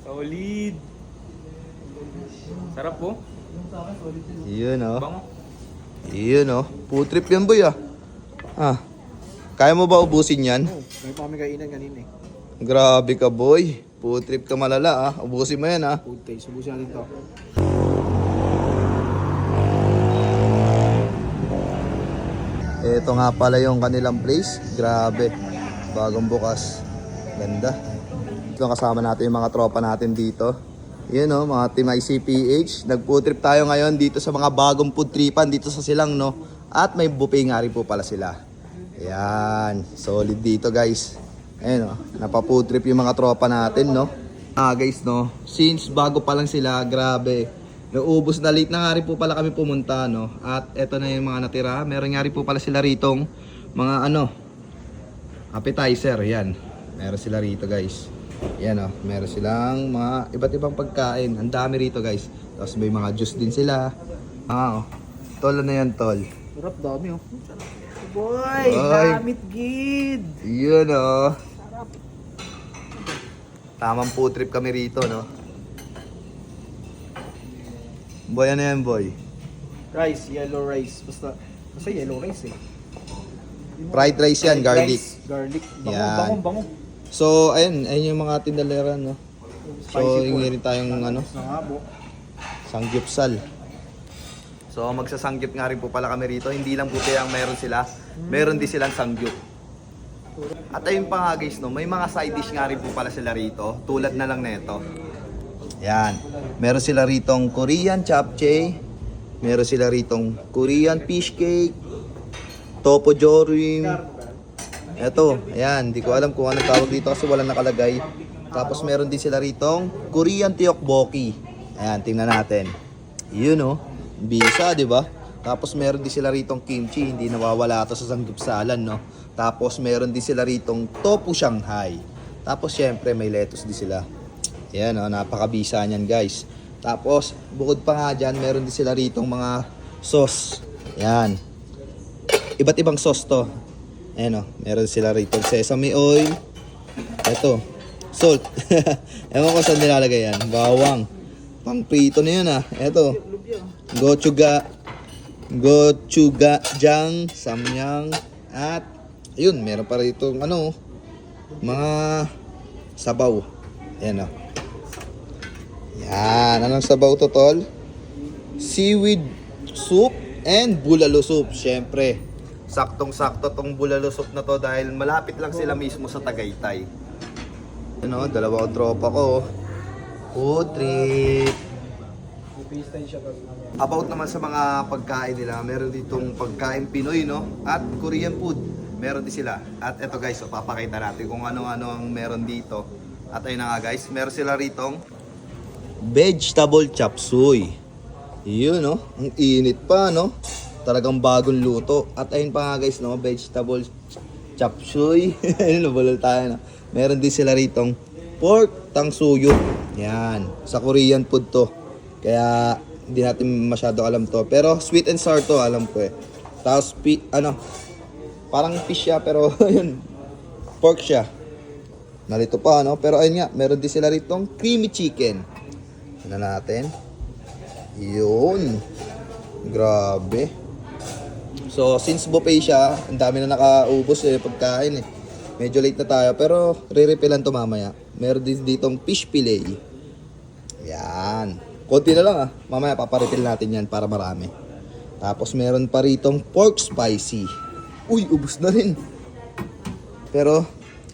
Solid. Sarap po. Yun oh. Bango. Yun oh. Food trip yan boy ah. Ah. Kaya mo ba ubusin yan? Oh, may pa kami kainan kanina eh. Grabe ka boy. Food trip ka malala ah. Ubusin mo yan ah. Food taste. Subusin natin to. Ito nga pala yung kanilang place. Grabe. Bagong bukas. Ganda. Ito kasama natin yung mga tropa natin dito. Yun oh, mga Team ICPH. Nag-food trip tayo ngayon dito sa mga bagong food tripan dito sa Silang no. At may buffet nga rin po pala sila. Ayan. Solid dito guys. Ayan oh, napa-food trip yung mga tropa natin no. Guys no, since bago pa lang sila, grabe. Naubos na, late na nga rin po pala kami pumunta no. At eto na yung mga natira. Meron nga rin po pala sila ritong mga appetizer. Yan. Meron sila rito guys. Yan oh, meron silang mga iba't ibang pagkain. Ang dami rito guys. Tapos may mga juice din sila. Tol na yan tol. Sarap, dami oh. Boy, Oy. damit gid. Yun oh. Tamang food trip kami rito no. Boy, ano yan boy? Rice, yellow rice. Basta yellow rice eh. Fried rice yan, garlic. Rice, garlic. Bango, Yan. bango, bango. So, ayun yung mga tindalera no. So, Spicy hingi pork. rin tayong Nangabo. sangyupsal. So, magsasangyup nga rin po pala kami rito. Hindi lang buti ang meron sila. Meron din silang sangyup. At ayun pa nga guys, no, may mga side dish nga rin po pala sila rito. Tulad na lang neto. Yan. Meron sila ritong Korean japchae. Meron sila ritong Korean fish cake. Topo jorim. Eto, ayan. Hindi ko alam kung anong tawag dito kasi wala nakalagay. Tapos meron din sila ritong Korean tteokbokki. Ayan, tingnan natin. Yun oh. Bisa, di ba? Tapos meron din sila ritong kimchi, hindi nawawala ito sa sanggupsalan, no? Tapos meron din sila ritong tofu Shanghai. Tapos syempre may lettuce din sila. Ayan oh, napakabisa niyan guys. Tapos bukod pa nga dyan, meron din sila ritong mga sauce. Ayan. Iba't ibang sauce to. Ayan oh, meron sila ritong sesame oil. Ito, salt. Ewan ko saan nilalagay yan. Bawang. Pang prito na yun ah. Ito. Gochujang, samyang, at ayun, meron pa rito mga sabaw. Ayan o. Yan, anong sabaw to tol? Seaweed soup and bulalo soup. Syempre, saktong-sakto tong bulalo soup na to dahil malapit lang sila mismo sa Tagaytay. Ano, dalawang tropa ko. Food trip. About naman sa mga pagkain nila, meron ditong pagkain Pinoy, no? At Korean food, meron din sila. At eto guys, so papakita natin kung ano-ano ang meron dito. At ayun na nga guys, meron sila ritong vegetable chop suey. Yun, no? Ang init pa, no? Talagang bagong luto. At ayun pa nga guys, no? Vegetable chop suey. Ayun, nabulol tayo, no? Meron din sila ritong pork tangsuyuk. Yan, sa Korean food to. Kaya hindi natin masyado alam to. Pero sweet and sour to, alam ko eh. Tapos parang fish siya pero yun, pork siya. Nalito pa no, pero ayun nga, meron din sila ritong creamy chicken. Tignan natin. Yun. Grabe. So since buffet siya, ang dami na nakaubos eh pagkain eh. Medyo late na tayo pero re-refilan to mamaya. Meron din ditong fish fillet. Yan. Konti na lang ah. Mamaya paparefill natin yan para marami. Tapos meron pa ritong pork spicy. Uy, ubos na rin. Pero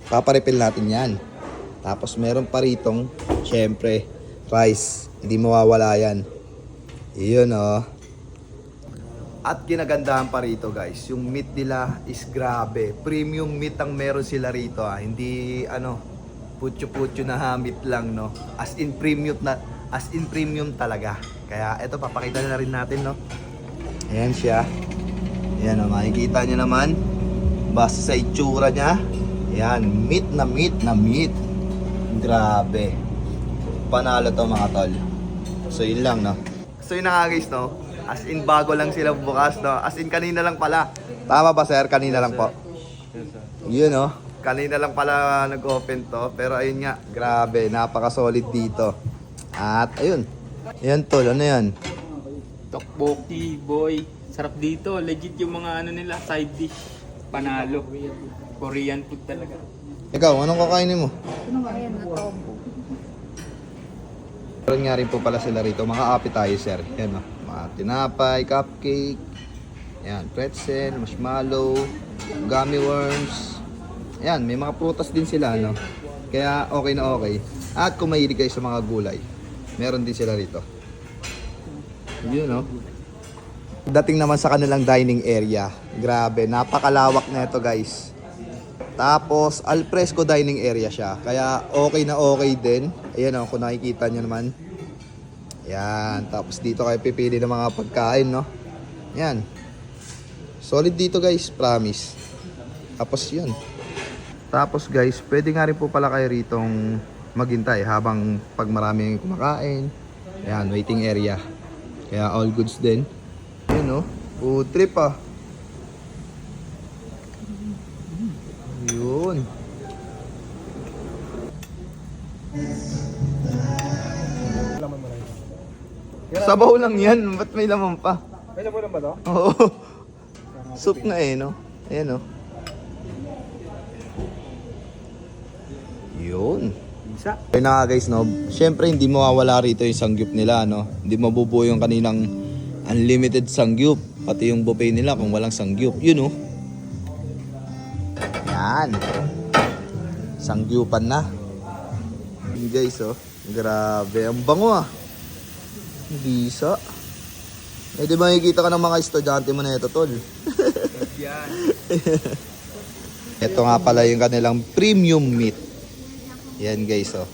paparefill natin yan. Tapos meron pa ritong, syempre, rice. Hindi mawawala yan. Iyon oh. At ginagandahan pa rito guys, yung meat nila is grabe. Premium meat ang meron sila rito ah. Hindi putyo-putyo na meat lang no. As in premium talaga. Kaya eto, papakita na rin natin no. Ayan siya. Ayan o, makikita nyo naman. Basta sa itsura niya. Ayan, meat na meat na meat. Grabe. Panalo to mga tol. So yun lang no. So yun na nga guys no. As in bago lang sila bukas no. As in kanina lang pala. Tama ba sir? Kanina lang po. Yun no. Kanina lang pala nag-open to. Pero ayun nga, grabe, napaka-solid dito. At ayun. Ayan tol, ano yan? Tokboki, boy. Sarap dito. Legit yung mga ano nila, side dish. Panalo. Korean food talaga. Ikaw, anong kakainin mo? Ayan, natobo. Meron nga rin po pala sila rito, mga appetizer. Yan o, mga tinapay, cupcake, yan, pretzel, marshmallow, gummy worms. Yan, may mga prutas din sila, no? Kaya okay na okay. At kung mahilig kayo sa mga gulay, meron din sila rito. Yun, no? Dating naman sa kanilang dining area. Grabe, napakalawak na ito, guys. Tapos, al fresco dining area siya. Kaya okay na okay din. Ayan o, kung nakikita nyo naman. Yan. Tapos dito kayo pipili ng mga pagkain, no? Yan. Solid dito, guys. Promise. Tapos yun. Tapos guys, pwede nga rin po pala kayo ritong maghintay habang pag maraming kumakain. Ayan, waiting area. Kaya all goods din. Yun, no? Food trip, ah. Yun. Laman mo lang ito. Sabaw lang yan. Ba't may laman pa? May laman ba to? Oo. Soup na eh, no? Ayan, no? Yun. Isa. Ayun na nga guys, no? Siyempre, hindi mawawala rito yung sangyup nila, no? Hindi mabubuo yung kaninang unlimited sangyup. Pati yung buffet nila kung walang sangyup. Yun, no? Yan. Sangyupan na. Yun guys, oh. Grabe. Ang bango, ah. Bisa. Eh, di ba makikita ka ng mga estudyante mo na ito, tol? Yan. Ito nga pala yung kanilang premium meat. Yan guys, oh.